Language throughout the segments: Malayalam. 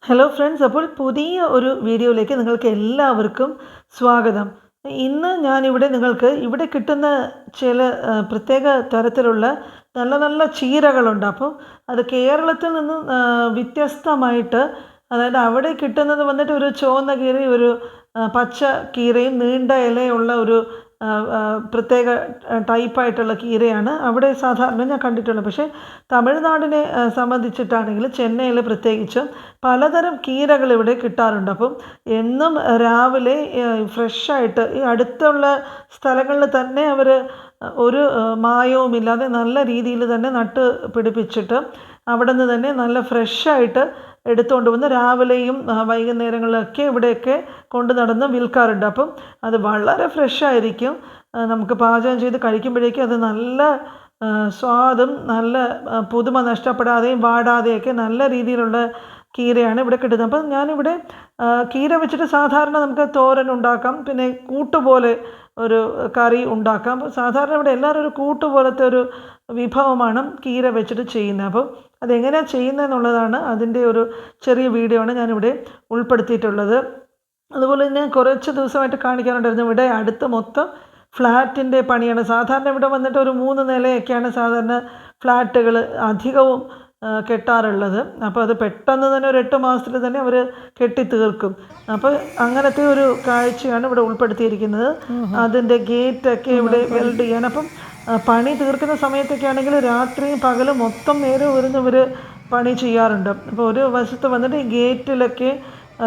ഹലോ ഫ്രണ്ട്സ്, അപ്പോൾ പുതിയ ഒരു വീഡിയോയിലേക്ക് നിങ്ങൾക്ക് എല്ലാവർക്കും സ്വാഗതം. ഇന്ന് ഞാനിവിടെ നിങ്ങൾക്ക് ഇവിടെ കിട്ടുന്ന ചില പ്രത്യേക തരത്തിലുള്ള നല്ല നല്ല ചീരകളുണ്ട്. അപ്പോൾ അത് കേരളത്തിൽ നിന്ന് വ്യത്യസ്തമായിട്ട്, അതായത് അവിടെ കിട്ടുന്നത് വന്നിട്ട് ഒരു ചുവന്ന കീരയും ഒരു പച്ച കീരയും നീണ്ട ഇലയുള്ള ഒരു പ്രത്യേക ടൈപ്പായിട്ടുള്ള കീരയാണ് അവിടെ സാധാരണ ഞാൻ കണ്ടിട്ടുള്ളത്. പക്ഷേ തമിഴ്നാടിനെ സംബന്ധിച്ചിട്ടാണെങ്കിൽ ചെന്നൈയിൽ പ്രത്യേകിച്ചും പലതരം കീരകൾ ഇവിടെ കിട്ടാറുണ്ട്. അപ്പം എന്നും രാവിലെ ഫ്രഷായിട്ട് ഈ അടുത്തുള്ള സ്ഥലങ്ങളിൽ തന്നെ അവർ ഒരു മായവുമില്ലാതെ നല്ല രീതിയിൽ തന്നെ നട്ട് പിടിപ്പിച്ചിട്ട് അവിടെ നിന്ന് തന്നെ നല്ല ഫ്രഷായിട്ട് എടുത്തുകൊണ്ട് വന്ന് രാവിലെയും വൈകുന്നേരങ്ങളിലൊക്കെ ഇവിടെയൊക്കെ കൊണ്ട് നടന്ന് വിൽക്കാറുണ്ട്. അപ്പം അത് വളരെ ഫ്രഷായിരിക്കും. നമുക്ക് പാചകം ചെയ്ത് കഴിക്കുമ്പോഴേക്കും അത് നല്ല സ്വാദും നല്ല പുതുമ നഷ്ടപ്പെടാതെയും വാടാതെയൊക്കെ നല്ല രീതിയിലുള്ള കീരയാണ് ഇവിടെ കിട്ടുന്നത്. അപ്പം ഞാനിവിടെ കീര വെച്ചിട്ട് സാധാരണ നമുക്ക് തോരൻ ഉണ്ടാക്കാം, പിന്നെ കൂട്ടുപോലെ ഒരു കറി ഉണ്ടാക്കാം. സാധാരണ ഇവിടെ എല്ലാവരും ഒരു കൂട്ടുപോലത്തെ ഒരു വിഭവമാണ് കീര വെച്ചിട്ട് ചെയ്യുന്നത്. അപ്പം അതെങ്ങനെയാണ് ചെയ്യുന്നതെന്നുള്ളതാണ് അതിൻ്റെ ഒരു ചെറിയ വീഡിയോ ആണ് ഞാനിവിടെ ഉൾപ്പെടുത്തിയിട്ടുള്ളത്. അതുപോലെ തന്നെ കുറച്ച് ദിവസമായിട്ട് കാണിക്കാനുണ്ടായിരുന്നു. ഇവിടെ അടുത്ത് മൊത്തം ഫ്ലാറ്റിൻ്റെ പണിയാണ്. സാധാരണ ഇവിടെ വന്നിട്ട് ഒരു 3 നിലയൊക്കെയാണ് സാധാരണ ഫ്ലാറ്റുകൾ അധികവും കെട്ടാറുള്ളത്. അപ്പോൾ അത് പെട്ടെന്ന് തന്നെ ഒരു 8 മാസത്തിൽ തന്നെ അവർ കെട്ടി തീർക്കും. അപ്പോൾ അങ്ങനത്തെ ഒരു കാഴ്ചയാണ് ഇവിടെ ഉൾപ്പെടുത്തിയിരിക്കുന്നത്. അതിൻ്റെ ഗേറ്റൊക്കെ ഇവിടെ വെൽഡ് ചെയ്യാൻ. അപ്പം പണി തീർക്കുന്ന സമയത്തൊക്കെ ആണെങ്കിൽ രാത്രിയും പകലും മൊത്തം നേരം ഇവർ പണി ചെയ്യാറുണ്ട്. അപ്പോൾ ഒരു വശത്ത് വന്നിട്ട് ഈ ഗേറ്റിലൊക്കെ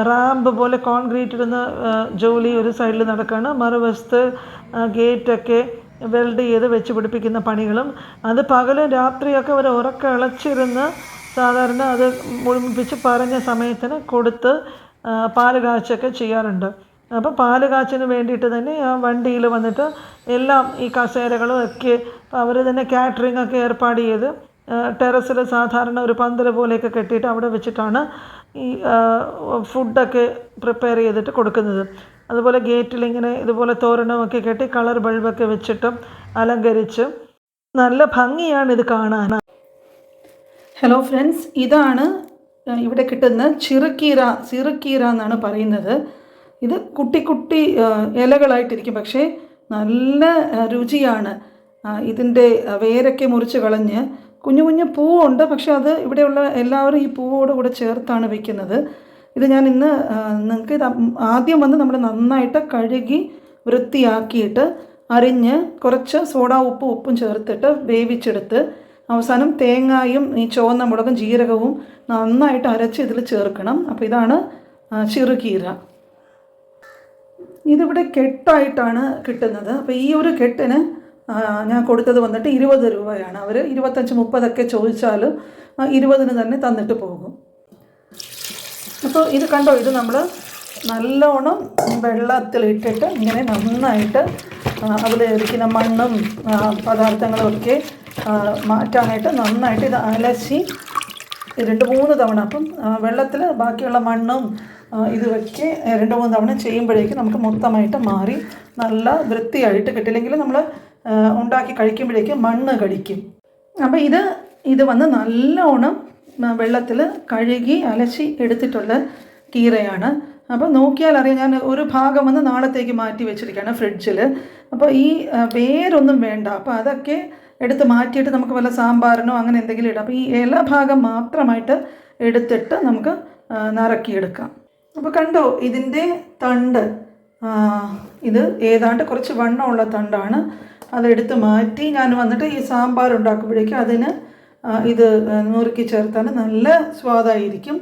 റാമ്പ് പോലെ കോൺക്രീറ്റ് ഇടുന്ന ജോലി ഒരു സൈഡിൽ നടക്കുകയാണ്. മറുവശത്ത് ഗേറ്റൊക്കെ വെൽഡ് ചെയ്ത് വെച്ച് പിടിപ്പിക്കുന്ന പണികളും. അത് പകലും രാത്രിയൊക്കെ അവർ ഉറക്കളച്ചിരുന്ന് സാധാരണ അത് മുഴുമിപ്പിച്ച് പറഞ്ഞ സമയത്തിന് കൊടുത്ത് പാല് കാച്ചൊക്കെ ചെയ്യാറുണ്ട്. അപ്പോൾ പാല് കാച്ചിന് വേണ്ടിയിട്ട് തന്നെ ആ വണ്ടിയിൽ വന്നിട്ട് എല്ലാം ഈ കസേരകളും ഒക്കെ അവർ തന്നെ കാറ്ററിംഗ് ഒക്കെ ഏർപ്പാട് ചെയ്ത് ടെറസിൽ സാധാരണ ഒരു പന്തൽ പോലെയൊക്കെ കെട്ടിയിട്ട് അവിടെ വെച്ചിട്ടാണ് ഈ ഫുഡൊക്കെ പ്രിപ്പയർ ചെയ്തിട്ട് കൊടുക്കുന്നത്. അതുപോലെ ഗേറ്റിലിങ്ങനെ ഇതുപോലെ തോരണമൊക്കെ കെട്ടി കളർ ബൾബൊക്കെ വെച്ചിട്ടും അലങ്കരിച്ച് നല്ല ഭംഗിയാണിത് കാണാൻ. ഹലോ ഫ്രണ്ട്സ്, ഇതാണ് ഇവിടെ കിട്ടുന്ന ചെറുകീര എന്നാണ് പറയുന്നത്. ഇത് കുട്ടി കുട്ടി ഇലകളായിട്ടിരിക്കും, പക്ഷേ നല്ല രുചിയാണ്. ഇതിൻ്റെ വേരൊക്കെ മുറിച്ച് കളഞ്ഞ് കുഞ്ഞു കുഞ്ഞു പൂവുണ്ട്, പക്ഷേ അത് ഇവിടെയുള്ള എല്ലാവരും ഈ പൂവോട് കൂടെ ചേർത്താണ് വയ്ക്കുന്നത്. ഇത് ഞാൻ ഇന്ന് നിങ്ങൾക്ക് ആദ്യം വന്ന് നമ്മൾ നന്നായിട്ട് കഴുകി വൃത്തിയാക്കിയിട്ട് അരിഞ്ഞ് കുറച്ച് സോഡാ ഉപ്പും ചേർത്തിട്ട് വേവിച്ചെടുത്ത് അവസാനം തേങ്ങായും ഈ ചുവന്ന മുളകും ജീരകവും നന്നായിട്ട് അരച്ച് ഇതിൽ ചേർക്കണം. അപ്പോൾ ഇതാണ് ചെറുകീര. ഇതിവിടെ കെട്ടായിട്ടാണ് കിട്ടുന്നത്. അപ്പോൾ ഈ ഒരു കെട്ടിന് ഞാൻ കൊടുത്തത് വന്നിട്ട് 20 രൂപയാണ്. അവർ 25-30 ചോദിച്ചാൽ 20 തന്നെ തന്നിട്ട് പോകും. അപ്പോൾ ഇത് കണ്ടോ, ഇത് നമ്മൾ നല്ലോണം വെള്ളത്തിലിട്ടിട്ട് ഇങ്ങനെ നന്നായിട്ട് അതിലിരിക്കുന്ന മണ്ണും പദാർത്ഥങ്ങളും ഒക്കെ മാറ്റാനായിട്ട് നന്നായിട്ട് ഇത് അലശി 2-3 തവണ. അപ്പം വെള്ളത്തിൽ ബാക്കിയുള്ള മണ്ണും ഇതുവൊക്കെ 2-3 തവണ ചെയ്യുമ്പോഴേക്കും നമുക്ക് മൊത്തമായിട്ട് മാറി നല്ല വൃത്തിയായിട്ട് കിട്ടില്ലെങ്കിൽ നമ്മൾ ഉണ്ടാക്കി കഴിക്കുമ്പോഴേക്കും മണ്ണ് കടിക്കും. അപ്പോൾ ഇത് വന്ന് നല്ലോണം വെള്ളത്തിൽ കഴുകി അലശി എടുത്തിട്ടുള്ള കീരയാണ്. അപ്പോൾ നോക്കിയാൽ അറിയാം, ഞാൻ ഒരു ഭാഗം വന്ന് നാളത്തേക്ക് മാറ്റി വെച്ചിരിക്കുകയാണ് ഫ്രിഡ്ജിൽ. അപ്പോൾ ഈ വേരൊന്നും വേണ്ട, അപ്പോൾ അതൊക്കെ എടുത്ത് മാറ്റിയിട്ട് നമുക്ക് വല്ല സാമ്പാറിനോ അങ്ങനെ എന്തെങ്കിലും ഇടാം. അപ്പോൾ ഈ ഇല ഭാഗം മാത്രമായിട്ട് എടുത്തിട്ട് നമുക്ക് നറക്കിയെടുക്കാം. അപ്പോൾ കണ്ടോ, ഇതിൻ്റെ തണ്ട് ഇത് ഏതാണ്ട് കുറച്ച് വണ്ണമുള്ള തണ്ടാണ്. അതെടുത്ത് മാറ്റി ഞാൻ വന്നിട്ട് ഈ സാമ്പാർ ഉണ്ടാക്കുമ്പോഴേക്കും അതിന് ഇത് നുറുക്കി ചേർത്താൽ നല്ല സ്വാദായിരിക്കും.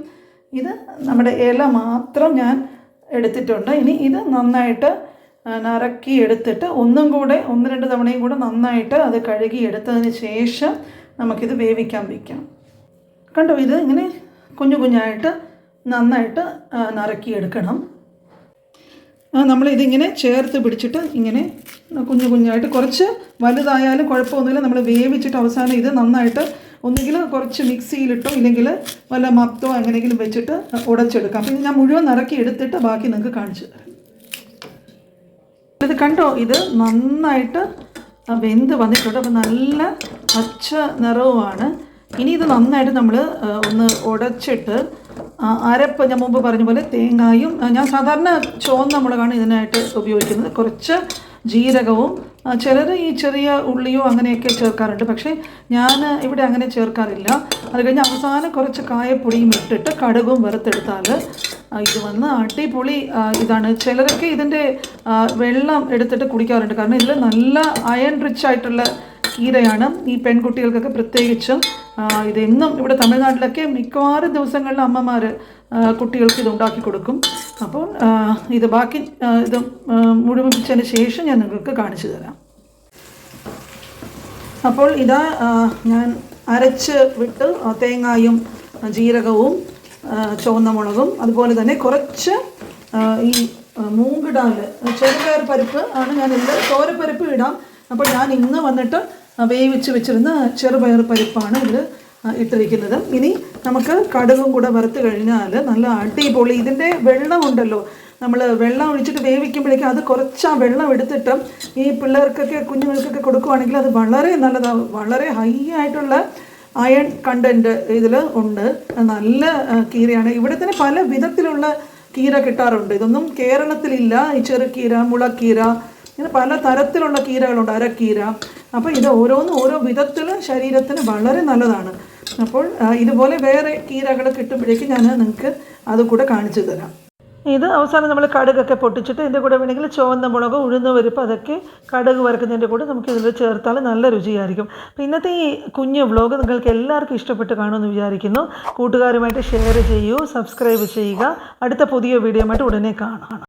ഇത് നമ്മുടെ ഇല മാത്രം ഞാൻ എടുത്തിട്ടുണ്ട്. ഇനി ഇത് നന്നായിട്ട് നറക്കി എടുത്തിട്ട് 1-2 തവണയും കൂടെ നന്നായിട്ട് അത് കഴുകി എടുത്തതിന് ശേഷം നമുക്കിത് വേവിക്കാൻ വയ്ക്കാം. കണ്ടോ, ഇത് ഇങ്ങനെ കുഞ്ഞായിട്ട് നന്നായിട്ട് നറക്കിയെടുക്കണം. നമ്മളിതിങ്ങനെ ചേർത്ത് പിടിച്ചിട്ട് ഇങ്ങനെ കുഞ്ഞായിട്ട്, കുറച്ച് വലുതായാലും കുഴപ്പമൊന്നുമില്ല. നമ്മൾ വേവിച്ചിട്ട് അവസാനം ഇത് നന്നായിട്ട് ഒന്നുകിൽ കുറച്ച് മിക്സിയിലിട്ടോ ഇല്ലെങ്കിൽ വല്ല മത്തോ എങ്ങനെയെങ്കിലും വെച്ചിട്ട് ഉടച്ചെടുക്കാം. അപ്പം ഞാൻ മുഴുവൻ നിറക്കി എടുത്തിട്ട് ബാക്കി നിങ്ങൾക്ക് കാണിച്ചു തരാം. ഇത് കണ്ടോ, ഇത് നന്നായിട്ട് വെന്ത് വന്നിട്ടുണ്ട്. അപ്പം നല്ല പച്ച നിറവുമാണ്. ഇനി ഇത് നന്നായിട്ട് നമ്മൾ ഒന്ന് ഉടച്ചിട്ട് അരപ്പ് ഞാൻ മുമ്പ് പറഞ്ഞ പോലെ തേങ്ങായും, ഞാൻ സാധാരണ ചുവന്ന മുളകാണ് ഇതിനായിട്ട് ഉപയോഗിക്കുന്നത്. കുറച്ച് ജീരകവും, ചിലർ ഈ ചെറിയ ഉള്ളിയോ അങ്ങനെയൊക്കെ ചേർക്കാറുണ്ട്. പക്ഷേ ഞാൻ ഇവിടെ അങ്ങനെ ചേർക്കാറില്ല. അത് കഴിഞ്ഞ് അവസാനം കുറച്ച് കായപ്പൊടിയും ഇട്ടിട്ട് കടുകും വറുത്തെടുത്താൽ ഇത് വന്ന് അടിപൊളി ഇതാണ്. ചിലരൊക്കെ ഇതിൻ്റെ വെള്ളം എടുത്തിട്ട് കുടിക്കാറുണ്ട്. കാരണം ഇതിൽ നല്ല അയൺ റിച്ച് ആയിട്ടുള്ള കീരയാണ്. ഈ പെൺകുട്ടികൾക്കൊക്കെ പ്രത്യേകിച്ചും ഇതെന്നും ഇവിടെ തമിഴ്നാട്ടിലൊക്കെ മിക്കവാറും ദിവസങ്ങളിൽ അമ്മമാർ കുട്ടികൾക്ക് ഇത് ഉണ്ടാക്കി കൊടുക്കും. അപ്പോൾ ഇത് ബാക്കി ഇത് മുഴുമിപ്പിച്ചതിന് ശേഷം ഞാൻ നിങ്ങൾക്ക് കാണിച്ചു തരാം. അപ്പോൾ ഇതാ ഞാൻ അരച്ച് വിട്ട് തേങ്ങായും ജീരകവും ചുവന്ന മുളകും അതുപോലെ തന്നെ കുറച്ച് ഈ മൂങ്ക് ഡാൽ, ചെറുപയർ പരിപ്പ് ആണ് ഞാനിത്. തോരപ്പരിപ്പ് ഇടാം. അപ്പോൾ ഞാൻ ഇന്ന് വന്നിട്ട് വേവിച്ച് വെച്ചിരുന്ന ചെറുപയർ പരിപ്പാണ് ഇതിൽ ഇട്ടിരിക്കുന്നത്. ഇനി നമുക്ക് കടുകും കൂടെ വറുത്ത് കഴിഞ്ഞാൽ നല്ല അടിപൊളി ഇതിൻ്റെ വെള്ളമുണ്ടല്ലോ, നമ്മൾ വെള്ളം ഒഴിച്ചിട്ട് വേവിക്കുമ്പോഴേക്കും അത് കുറച്ച് ആ വെള്ളം എടുത്തിട്ട് ഈ പിള്ളേർക്കൊക്കെ കുഞ്ഞുങ്ങൾക്കൊക്കെ കൊടുക്കുകയാണെങ്കിൽ അത് വളരെ നല്ലതാണ്. വളരെ ഹൈ ആയിട്ടുള്ള അയൺ കണ്ടൻറ്റ് ഇതിൽ ഉണ്ട്. നല്ല കീരയാണ്. ഇവിടെ തന്നെ പല വിധത്തിലുള്ള കീര കിട്ടാറുണ്ട്. ഇതൊന്നും കേരളത്തിലില്ല. ഈ ചെറുകീര, മുളക്കീര, ഇങ്ങനെ പല തരത്തിലുള്ള കീരകളുണ്ട്, അരക്കീര. അപ്പോൾ ഇത് ഓരോന്നും ഓരോ വിധത്തിൽ ശരീരത്തിന് വളരെ നല്ലതാണ്. അപ്പോൾ ഇതുപോലെ വേറെ കീരകൾ കിട്ടുമ്പോഴേക്കും ഞാൻ നിങ്ങൾക്ക് അതുകൂടെ കാണിച്ചു തരാം. ഇത് അവസാനം നമ്മൾ കടുകൊക്കെ പൊട്ടിച്ചിട്ട് ഇതിൻ്റെ കൂടെ വേണമെങ്കിൽ ചുവന്ന മുളക്, ഉഴുന്ന് പരിപ്പ്, അതൊക്കെ കടുക് വറുക്കുന്നതിൻ്റെ കൂടെ നമുക്ക് ഇതിൽ ചേർത്താൽ നല്ല രുചിയായിരിക്കും. അപ്പോൾ ഇന്നത്തെ ഈ കുഞ്ഞു വ്ലോഗ് നിങ്ങൾക്ക് എല്ലാവർക്കും ഇഷ്ടപ്പെട്ട് കാണുമെന്ന് വിചാരിക്കുന്നു. കൂട്ടുകാരുമായിട്ട് ഷെയർ ചെയ്യൂ, സബ്സ്ക്രൈബ് ചെയ്യുക. അടുത്ത പുതിയ വീഡിയോ ആയിട്ട് ഉടനെ കാണാം.